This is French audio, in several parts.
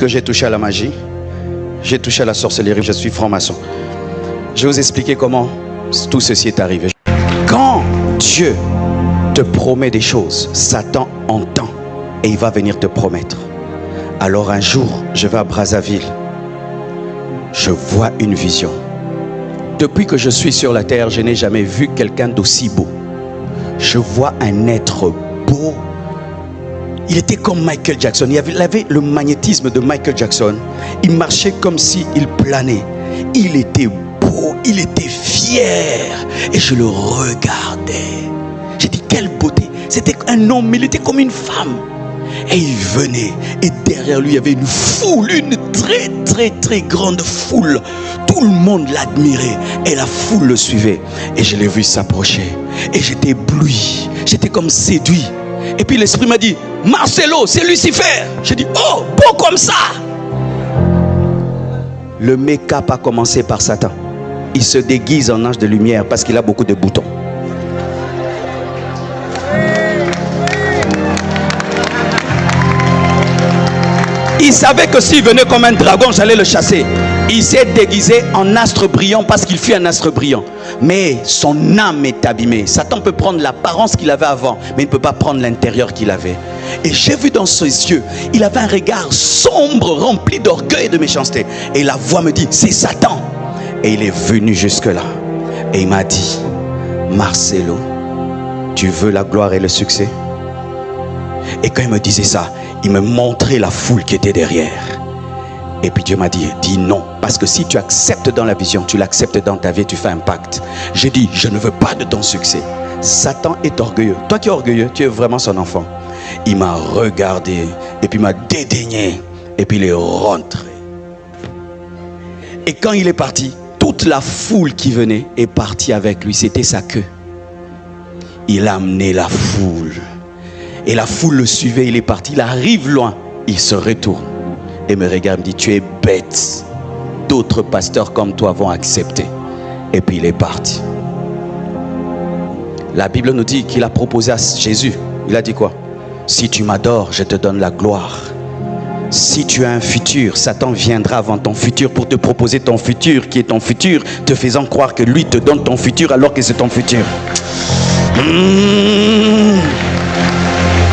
Que j'ai touché à la magie, j'ai touché à la sorcellerie, je suis franc-maçon. Je vais vous expliquer comment tout ceci est arrivé. Quand Dieu te promet des choses, Satan entend et il va venir te promettre. Alors un jour, je vais à Brazzaville, je vois une vision. Depuis que je suis sur la terre, je n'ai jamais vu quelqu'un d'aussi beau. Je vois un être beau. Il était comme Michael Jackson. Il avait le magnétisme de Michael Jackson. Il marchait comme s'il planait. Il était beau, il était fier. Et je le regardais. J'ai dit, quelle beauté. C'était un homme, mais il était comme une femme. Et il venait. Et derrière lui, il y avait une foule, une très grande foule. Tout le monde l'admirait. Et la foule le suivait. Et je l'ai vu s'approcher. Et j'étais ébloui. J'étais comme séduit. Et puis l'esprit m'a dit, Marcelo, c'est Lucifer. J'ai dit, oh, beau comme ça. Le make-up a commencé par Satan. Il se déguise en ange de lumière parce qu'il a beaucoup de boutons. Il savait que s'il venait comme un dragon, j'allais le chasser. Il s'est déguisé en astre brillant parce qu'il fut un astre brillant. Mais son âme est abîmée. Satan peut prendre l'apparence qu'il avait avant, mais il ne peut pas prendre l'intérieur qu'il avait. Et j'ai vu dans ses yeux, il avait un regard sombre, rempli d'orgueil et de méchanceté. Et la voix me dit, c'est Satan. Et il est venu jusque-là. Et il m'a dit, Marcelo, tu veux la gloire et le succès? Et quand il me disait ça, il me montrait la foule qui était derrière. Et puis Dieu m'a dit, dis non. Parce que si tu acceptes dans la vision, tu l'acceptes dans ta vie, tu fais un pacte. J'ai dit, je ne veux pas de ton succès. Satan est orgueilleux. Toi qui es orgueilleux, tu es vraiment son enfant. Il m'a regardé et puis m'a dédaigné. Et puis il est rentré. Et quand il est parti, toute la foule qui venait est partie avec lui. C'était sa queue. Il a amené la foule. Et la foule le suivait, il est parti, il arrive loin, il se retourne et me regarde, me dit, tu es bête. D'autres pasteurs comme toi vont accepter. Et puis il est parti. La Bible nous dit qu'il a proposé à Jésus, il a dit quoi? Si tu m'adores, je te donne la gloire. Si tu as un futur, Satan viendra avant ton futur pour te proposer ton futur, qui est ton futur, te faisant croire que lui te donne ton futur alors que c'est ton futur.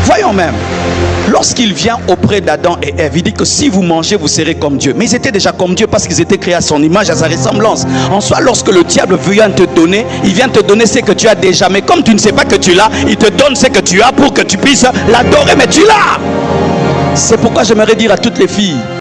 Voyons même, lorsqu'il vient auprès d'Adam et Ève, il dit que si vous mangez, vous serez comme Dieu. Mais ils étaient déjà comme Dieu parce qu'ils étaient créés à son image, à sa ressemblance. En soi, lorsque le diable vient te donner, il vient te donner ce que tu as déjà. Mais comme tu ne sais pas que tu l'as, il te donne ce que tu as pour que tu puisses l'adorer. Mais tu l'as. C'est pourquoi j'aimerais dire à toutes les filles,